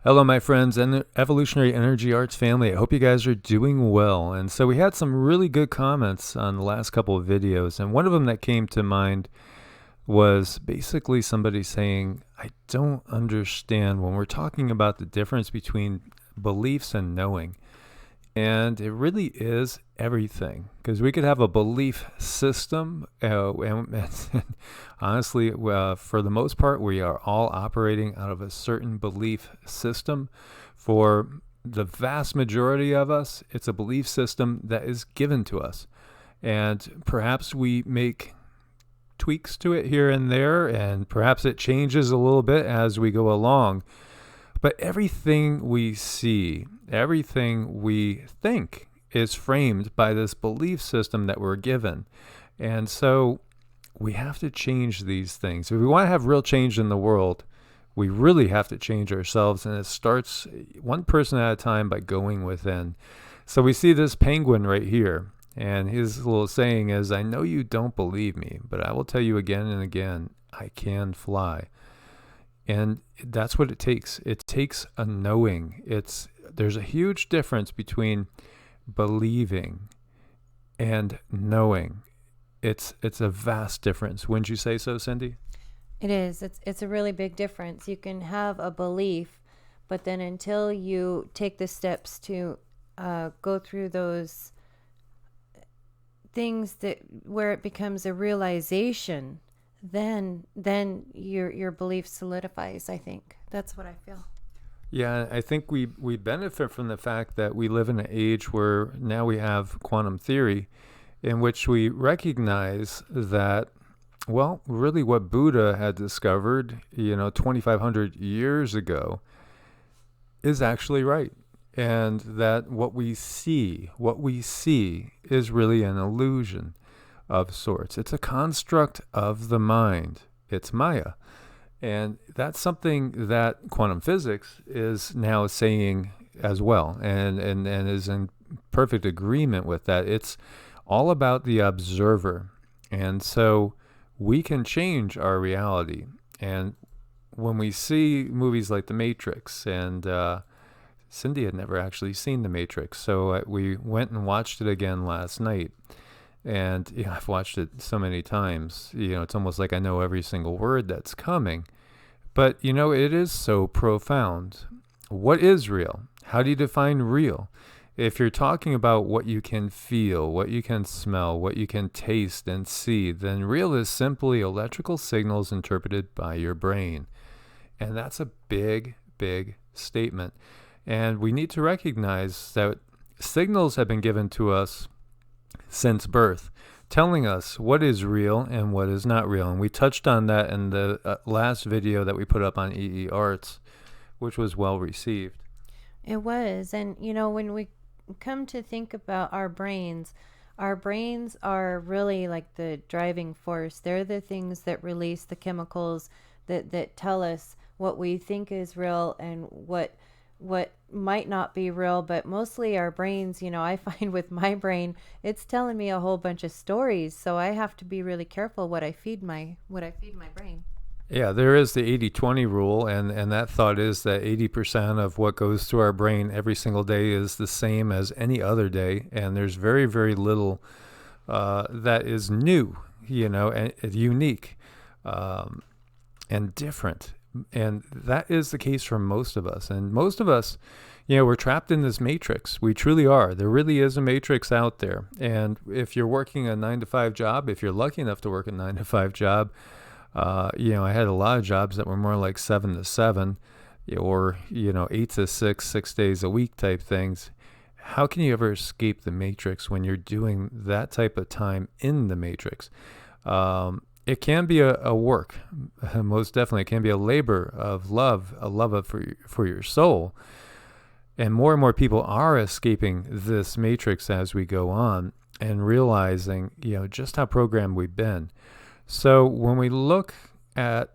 Hello, my friends and the Evolutionary Energy Arts family. I hope you guys are doing well. And so we had some really good comments on the last couple of videos. And one of them that came to mind was basically somebody saying, I don't understand when we're talking about the difference between beliefs and knowing. And it really is everything, because we could have a belief system, and honestly, for the most part, we are all operating out of a certain belief system. For the vast majority of us, it's a belief system that is given to us, and perhaps we make tweaks to it here and there, and perhaps it changes a little bit as we go along. But everything we see, everything we think is framed by this belief system that we're given. And so we have to change these things. If we want to have real change in the world, we really have to change ourselves. And it starts one person at a time by going within. So we see this penguin right here. And his little saying is, I know you don't believe me, but I will tell you again and again, I can fly. And that's what it takes. It takes a knowing. There's a huge difference between believing and knowing. It's a vast difference. Wouldn't you say so, Cindy? It is. It's a really big difference. You can have a belief, but then until you take the steps to go through those things where it becomes a realization, then your belief solidifies. I think that's what I feel. Yeah, I think we benefit from the fact that we live in an age where now we have quantum theory, in which we recognize that, well, really what Buddha had discovered, 2,500 years ago, is actually right. And that what we see is really an illusion of sorts. It's a construct of the mind. It's Maya. And that's something that quantum physics is now saying as well, and is in perfect agreement with that. It's all about the observer. And so we can change our reality. And when we see movies like The Matrix, and Cindy had never actually seen The Matrix, so we went and watched it again last night. And I've watched it so many times, it's almost like I know every single word that's coming. But, it is so profound. What is real? How do you define real? If you're talking about what you can feel, what you can smell, what you can taste and see, then real is simply electrical signals interpreted by your brain. And that's a big, big statement. And we need to recognize that signals have been given to us since birth, telling us what is real and what is not real. And we touched on that in the last video that we put up on EEARTS, which was well received. It was. And when we come to think about our brains are really like the driving force. They're the things that release the chemicals that tell us what we think is real and what might not be real. But mostly our brains, I find with my brain, it's telling me a whole bunch of stories, so I have to be really careful what I feed my brain. Yeah, there is the 80-20 rule, and that thought is that 80% of what goes through our brain every single day is the same as any other day, and there's very, very little that is new, and unique and different. And that is the case for most of us. And most of us, we're trapped in this matrix. We truly are. There really is a matrix out there. And if you're working a 9-to-5 job, if you're lucky enough to work a 9-to-5 job, I had a lot of jobs that were more like 7-to-7 or, 8-to-6, 6 days a week type things. How can you ever escape the matrix when you're doing that type of time in the matrix? It can be a work, most definitely. It can be a labor of love, a love for your soul. And more people are escaping this matrix as we go on and realizing, just how programmed we've been. So when we look at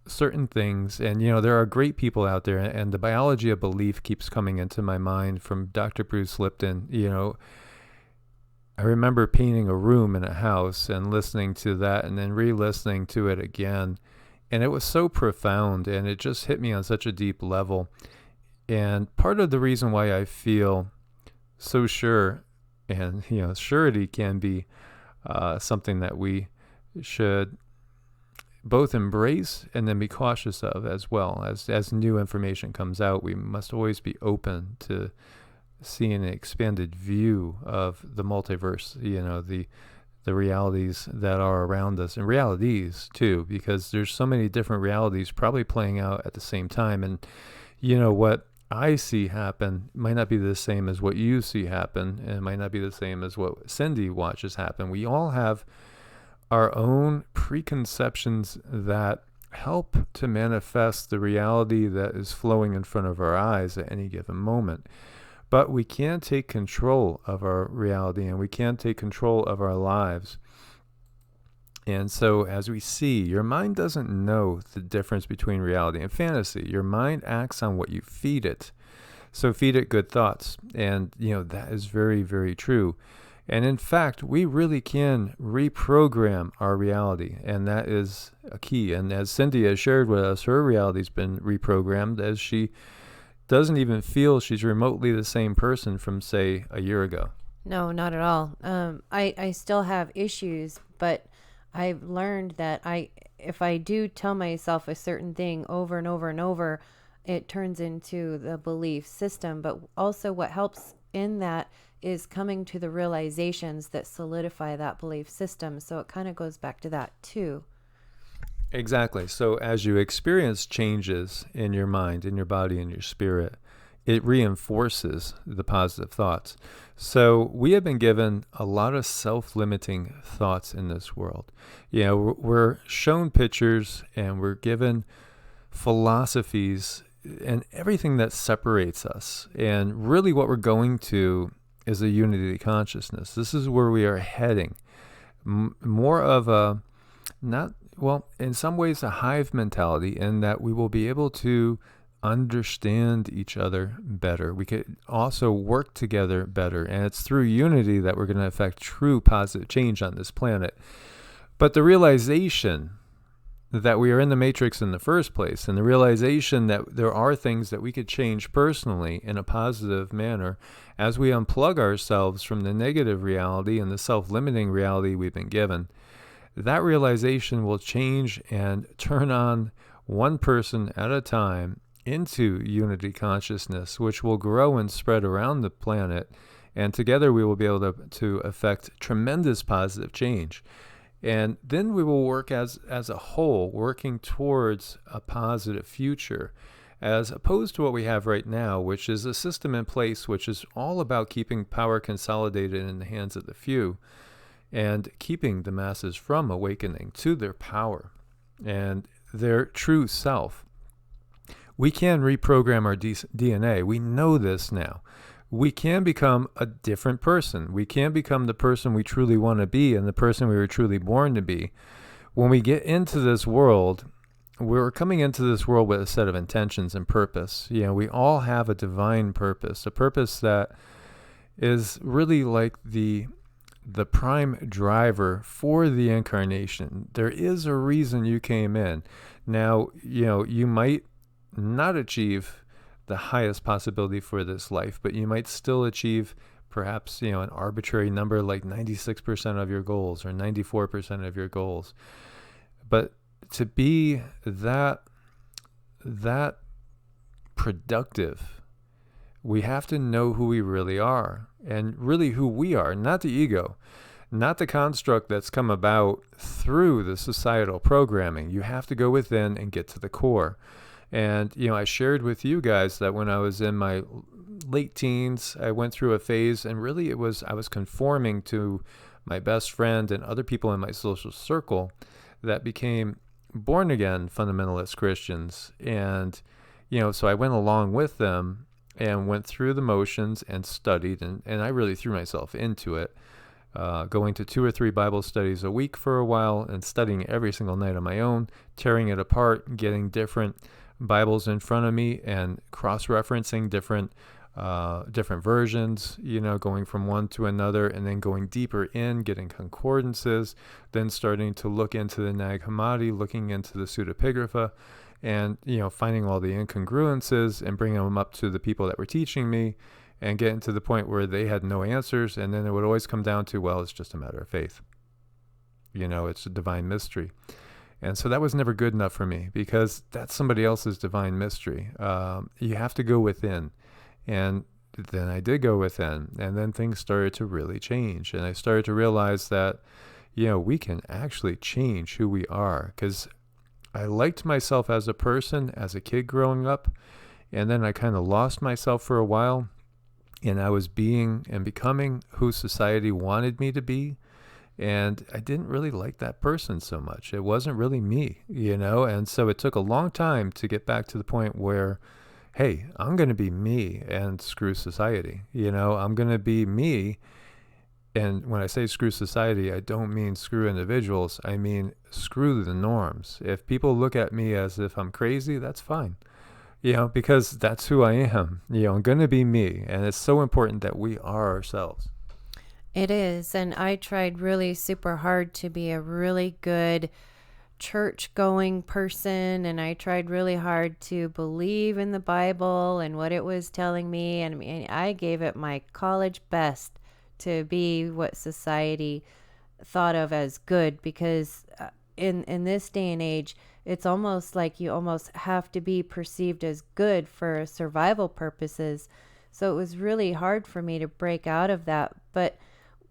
certain things, and, there are great people out there, and the biology of belief keeps coming into my mind from Dr. Bruce Lipton. I remember painting a room in a house and listening to that and then re-listening to it again. And it was so profound, and it just hit me on such a deep level. And part of the reason why I feel so sure, and surety can be something that we should both embrace and then be cautious of as well. As new information comes out, we must always be open to seeing an expanded view of the multiverse, the realities that are around us, and realities too, because there's so many different realities probably playing out at the same time. And what I see happen might not be the same as what you see happen, and it might not be the same as what Cindy watches happen. We all have our own preconceptions that help to manifest the reality that is flowing in front of our eyes at any given moment. But we can't take control of our reality, and we can't take control of our lives. And so as we see, your mind doesn't know the difference between reality and fantasy. Your mind acts on what you feed it. So feed it good thoughts. And, that is very, very true. And in fact, we really can reprogram our reality. And that is a key. And as Cindy has shared with us, her reality's been reprogrammed, as she doesn't even feel she's remotely the same person from, say, a year ago. No, not at all. I still have issues, but I've learned that if I do tell myself a certain thing over and over and over, it turns into the belief system. But also what helps in that is coming to the realizations that solidify that belief system. So it kind of goes back to that too. Exactly. So as you experience changes in your mind, in your body, in your spirit, it reinforces the positive thoughts. So we have been given a lot of self-limiting thoughts in this world. We're shown pictures, and we're given philosophies and everything that separates us. And really what we're going to is a unity consciousness. This is where we are heading. More of a, in some ways a hive mentality, in that we will be able to understand each other better. We could also work together better. And it's through unity that we're going to affect true positive change on this planet. But the realization that we are in the matrix in the first place, and the realization that there are things that we could change personally in a positive manner as we unplug ourselves from the negative reality and the self-limiting reality we've been given, that realization will change and turn on one person at a time into unity consciousness, which will grow and spread around the planet. And together we will be able to affect tremendous positive change. And then we will work as a whole, working towards a positive future, as opposed to what we have right now, which is a system in place which is all about keeping power consolidated in the hands of the few and keeping the masses from awakening to their power and their true self. We can reprogram our DNA. We know this now. We can become a different person. We can become the person we truly want to be and the person we were truly born to be. When we get into this world, we're coming into this world with a set of intentions and purpose. We all have a divine purpose, a purpose that is really like the prime driver for the incarnation. There is a reason you came in. Now, you might not achieve the highest possibility for this life, but you might still achieve perhaps, an arbitrary number like 96% of your goals or 94% of your goals. But to be that productive, we have to know who we really are, and really who we are, not the ego, not the construct that's come about through the societal programming. You have to go within and get to the core. And, I shared with you guys that when I was in my late teens, I went through a phase, and really I was conforming to my best friend and other people in my social circle that became born again fundamentalist Christians. And, so I went along with them and went through the motions and studied, and I really threw myself into it, going to 2 or 3 Bible studies a week for a while and studying every single night on my own, tearing it apart, getting different Bibles in front of me and cross-referencing different different versions, going from one to another, and then going deeper in, getting concordances, then starting to look into the Nag Hammadi, looking into the pseudepigrapha, and, finding all the incongruences and bringing them up to the people that were teaching me, and getting to the point where they had no answers. And then it would always come down to, well, it's just a matter of faith. It's a divine mystery. And so that was never good enough for me, because that's somebody else's divine mystery. You have to go within. And then I did go within, and then things started to really change. And I started to realize that, we can actually change who we are, because I liked myself as a person, as a kid growing up. And then I kind of lost myself for a while, and I was being and becoming who society wanted me to be. And I didn't really like that person so much. It wasn't really me, and so it took a long time to get back to the point where, hey, I'm going to be me and screw society. I'm going to be me. And when I say screw society, I don't mean screw individuals. I mean screw the norms. If people look at me as if I'm crazy, that's fine. Because that's who I am. I'm going to be me. And it's so important that we are ourselves. It is. And I tried really super hard to be a really good church going person. And I tried really hard to believe in the Bible and what it was telling me. And I mean, I gave it my college best to be what society thought of as good, because in this day and age, it's almost like you almost have to be perceived as good for survival purposes. So it was really hard for me to break out of that. But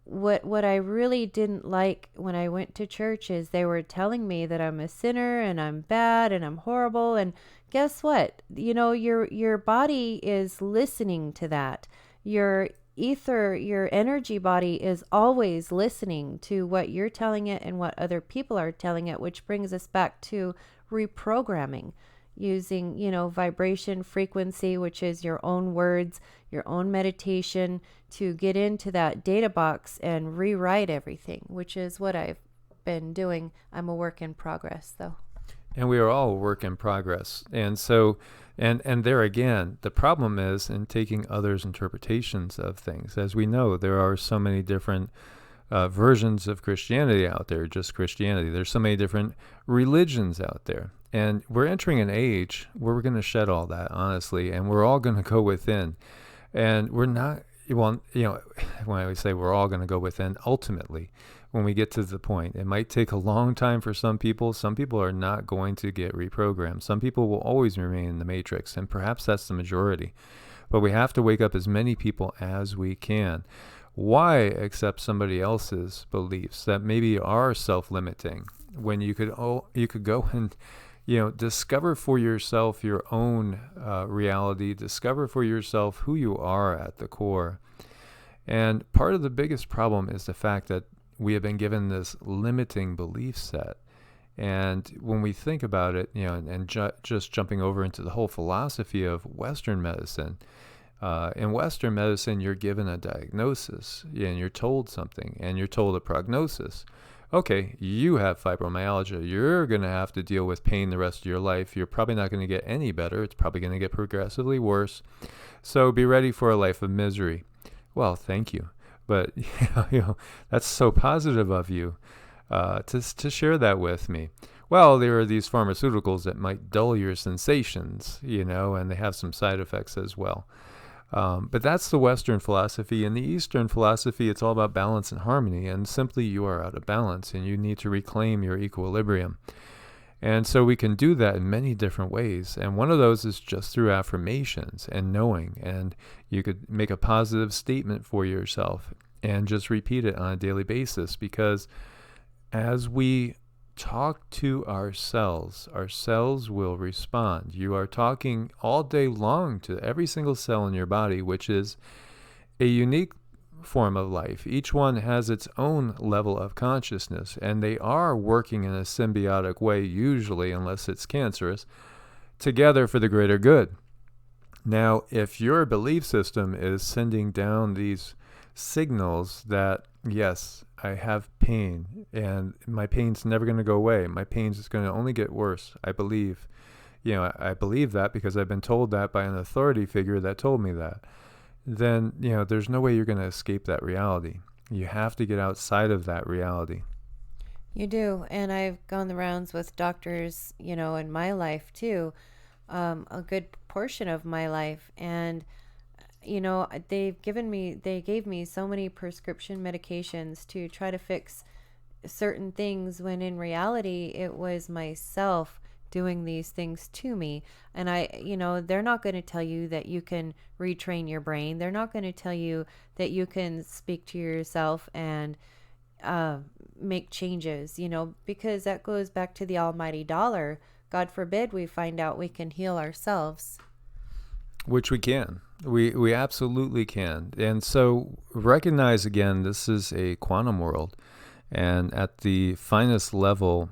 what I really didn't like when I went to church is they were telling me that I'm a sinner and I'm bad and I'm horrible. And guess what? Your body is listening to that. Your ether, your energy body is always listening to what you're telling it and what other people are telling it, which brings us back to reprogramming using, vibration frequency, which is your own words, your own meditation, to get into that data box and rewrite everything, which is what I've been doing. I'm a work in progress, though. And we are all a work in progress. And so, and there again, the problem is in taking others' interpretations of things. As we know, there are so many different versions of Christianity out there, just Christianity. There's so many different religions out there. And we're entering an age where we're going to shed all that, honestly, and we're all going to go within. And we're not, well, when I say we're all going to go within, ultimately, when we get to the point, it might take a long time for some people. Some people are not going to get reprogrammed. Some people will always remain in the matrix, and perhaps that's the majority. But we have to wake up as many people as we can. Why accept somebody else's beliefs that maybe are self-limiting when you could go and discover for yourself your own reality, discover for yourself who you are at the core. And part of the biggest problem is the fact that we have been given this limiting belief set. And when we think about it, just jumping over into the whole philosophy of Western medicine, in Western medicine, you're given a diagnosis and you're told something and you're told a prognosis. Okay, you have fibromyalgia. You're going to have to deal with pain the rest of your life. You're probably not going to get any better. It's probably going to get progressively worse. So be ready for a life of misery. Well, thank you. But that's so positive of you to share that with me. Well, there are these pharmaceuticals that might dull your sensations, and they have some side effects as well. But that's the Western philosophy. In the Eastern philosophy, it's all about balance and harmony, and simply you are out of balance and you need to reclaim your equilibrium. And so we can do that in many different ways. And one of those is just through affirmations and knowing. And you could make a positive statement for yourself and just repeat it on a daily basis, because as we talk to ourselves will respond. You are talking all day long to every single cell in your body, which is a unique form of life. Each one has its own level of consciousness, and they are working in a symbiotic way, usually, unless it's cancerous, together for the greater good. Now, if your belief system is sending down these signals that, yes, I have pain and my pain's never going to go away. My pain's just going to only get worse. I believe, I believe that because I've been told that by an authority figure that told me that. then, there's no way you're going to escape that reality. You have to get outside of that reality. You do. And I've gone the rounds with doctors, in my life too, a good portion of my life. And, they gave me so many prescription medications to try to fix certain things when in reality it was myself doing these things to me. And they're not going to tell you that you can retrain your brain. They're not going to tell you that you can speak to yourself and make changes, because that goes back to the almighty dollar. God forbid we find out we can heal ourselves. Which we can. We absolutely can. And so recognize again, this is a quantum world. And at the finest level,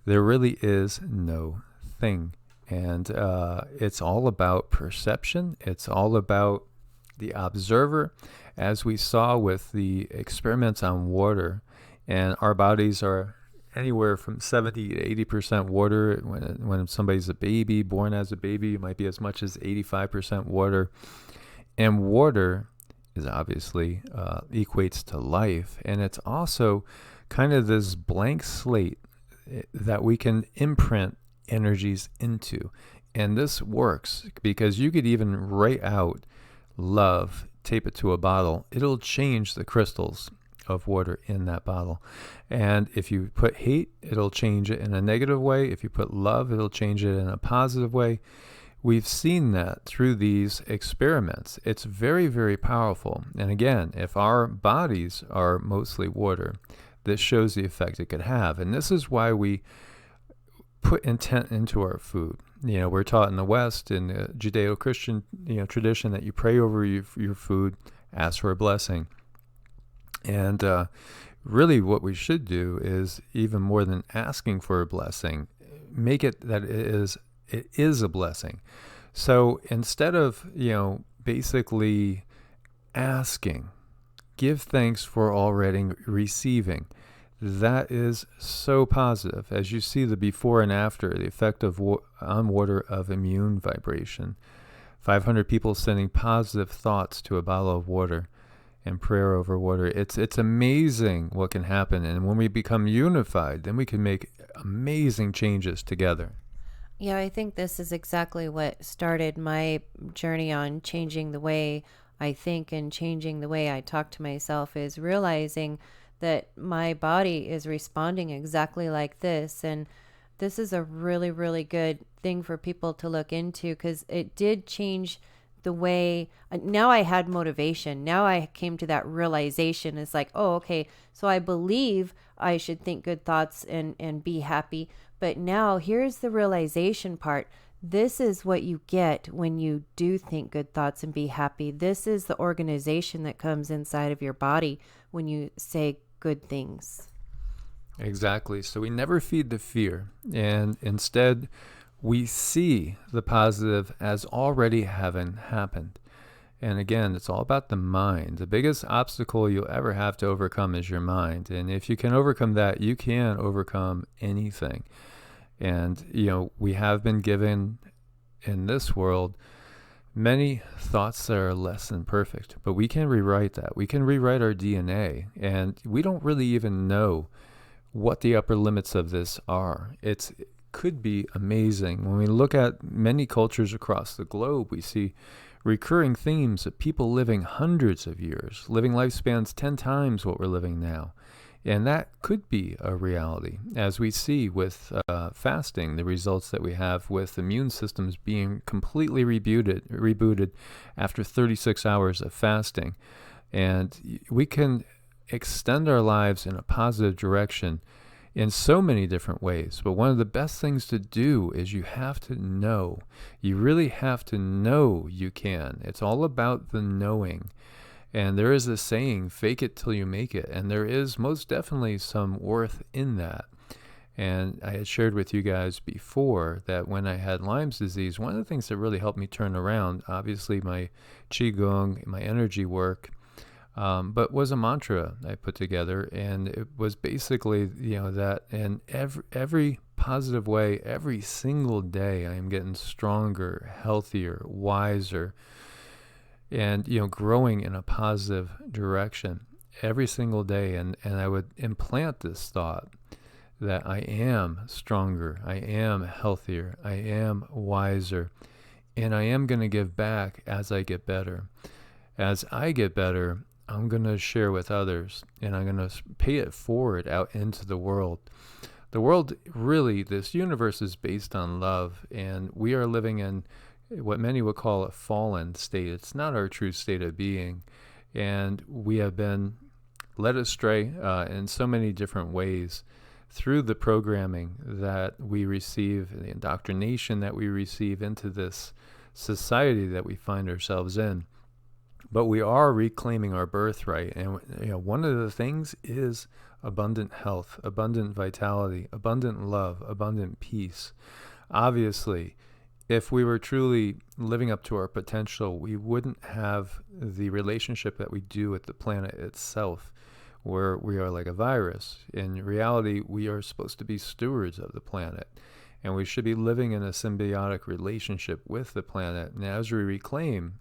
there really is no thing. And it's all about perception. It's all about the observer, as we saw with the experiments on water. And our bodies are anywhere from 70 to 80% water. When somebody's a baby, born as a baby, it might be as much as 85% water. And water is obviously equates to life. And it's also kind of this blank slate that we can imprint energies into. And this works because you could even write out love, tape it to a bottle. It'll change the crystals of water in that bottle. And if you put hate, it'll change it in a negative way. If you put love, it'll change it in a positive way. We've seen that through these experiments. It's very, very powerful. And again, if our bodies are mostly water, this shows the effect it could have. And this is why we put intent into our food. We're taught in the West, in the Judeo-Christian tradition, that you pray over your food, ask for a blessing. And really what we should do is, even more than asking for a blessing, make it that it is a blessing. So instead of, basically asking, give thanks for already receiving. That is so positive. As you see the before and after, the effect on water of immune vibration. 500 people sending positive thoughts to a bottle of water and prayer over water. It's amazing what can happen. And when we become unified, then we can make amazing changes together. Yeah, I think this is exactly what started my journey on changing the way I think and changing the way I talk to myself, is realizing that my body is responding exactly like this. And this is a really, really good thing for people to look into, because it did change the way. Now I had motivation. Now I came to that realization. It's like, oh, okay, so I believe I should think good thoughts and be happy. But now here's the realization part. This is what you get when you do think good thoughts and be happy. This is the organization that comes inside of your body when you say good things. Exactly. So we never feed the fear, and instead we see the positive as already having happened. And again, it's all about the mind. The biggest obstacle you'll ever have to overcome is your mind. And if you can overcome that, you can overcome anything. And, we have been given in this world many thoughts that are less than perfect, but we can rewrite that. We can rewrite our DNA, and we don't really even know what the upper limits of this are. It could be amazing. When we look at many cultures across the globe, we see recurring themes of people living hundreds of years, living lifespans 10 times what we're living now. And that could be a reality, as we see with fasting, the results that we have with immune systems being completely rebooted after 36 hours of fasting. And we can extend our lives in a positive direction in so many different ways. But one of the best things to do is you have to know. You really have to know you can. It's all about the knowing. And there is a saying, fake it till you make it. And there is most definitely some worth in that. And I had shared with you guys before that when I had Lyme's disease, one of the things that really helped me turn around, obviously my QiGong, my energy work, but was a mantra I put together. And it was basically, that in every positive way, every single day, I am getting stronger, healthier, wiser. and, growing in a positive direction every single day. And I would implant this thought that I am stronger, I am healthier, I am wiser, and I am going to give back as I get better. As I get better, I'm going to share with others, and I'm going to pay it forward out into the world. The world, really, this universe is based on love, and we are living in what many would call a fallen state. It's not our true state of being, and we have been led astray in so many different ways through the programming that we receive, the indoctrination that we receive into this society that we find ourselves in. But we are reclaiming our birthright, and one of the things is abundant health, abundant vitality, abundant love, abundant peace. Obviously, if we were truly living up to our potential, we wouldn't have the relationship that we do with the planet itself, where we are like a virus. In reality, we are supposed to be stewards of the planet, and we should be living in a symbiotic relationship with the planet. And as we reclaim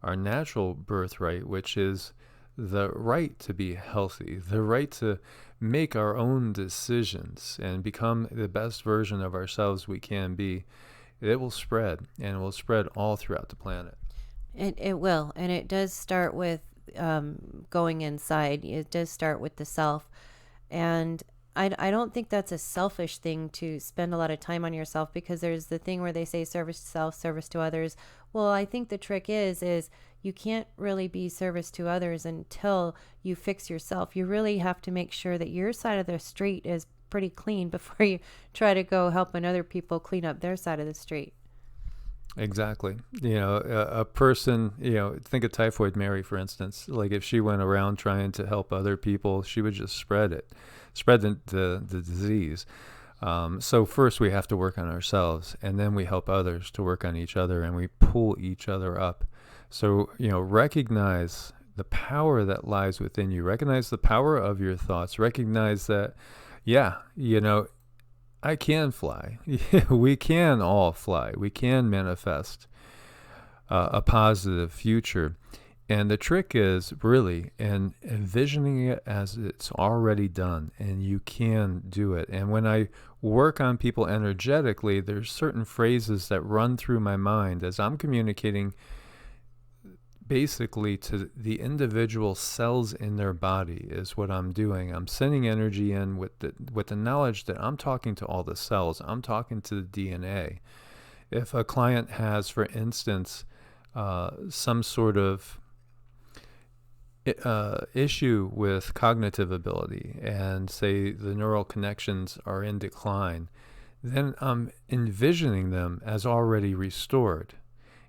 our natural birthright, which is the right to be healthy, the right to make our own decisions and become the best version of ourselves we can be, it will spread, and it will spread all throughout the planet. It will, and it does start with going inside. It does start with the self, and I don't think that's a selfish thing to spend a lot of time on yourself, because there's the thing where they say service to self, service to others. Well, I think the trick is you can't really be service to others until you fix yourself. You really have to make sure that your side of the street is pretty clean before you try to go helping other people clean up their side of the street. Exactly. A person, think of Typhoid Mary, for instance. Like, if she went around trying to help other people, she would just spread the disease. So first we have to work on ourselves, and then we help others to work on each other, and we pull each other up. So, recognize the power that lies within you. Recognize the power of your thoughts. Recognize that, I can fly. We can all fly. We can manifest a positive future. And the trick is really in envisioning it as it's already done, and you can do it. And when I work on people energetically, there's certain phrases that run through my mind as I'm communicating basically to the individual cells in their body is what I'm doing. I'm sending energy in with the knowledge that I'm talking to all the cells. I'm talking to the DNA. If a client has, for instance, some sort of issue with cognitive ability, and say the neural connections are in decline, then I'm envisioning them as already restored.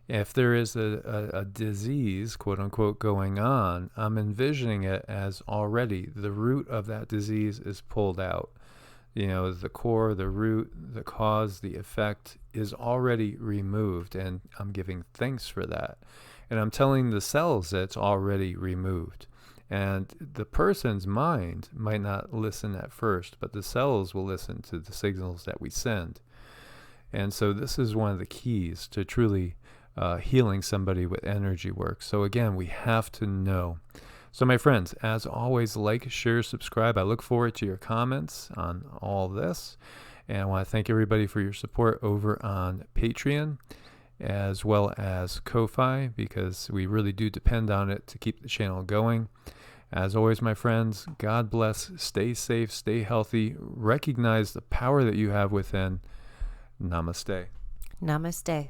If there is a disease, quote unquote, going on, I'm envisioning it as already the root of that disease is pulled out. The core, the root, the cause, the effect is already removed, and I'm giving thanks for that. And I'm telling the cells that it's already removed. And the person's mind might not listen at first, but the cells will listen to the signals that we send. And so this is one of the keys to truly healing somebody with energy work. So again, we have to know. So my friends, as always, like, share, subscribe. I look forward to your comments on all this. And I want to thank everybody for your support over on Patreon, as well as Ko-Fi, because we really do depend on it to keep the channel going. As always, my friends, God bless, stay safe, stay healthy, recognize the power that you have within. Namaste. Namaste.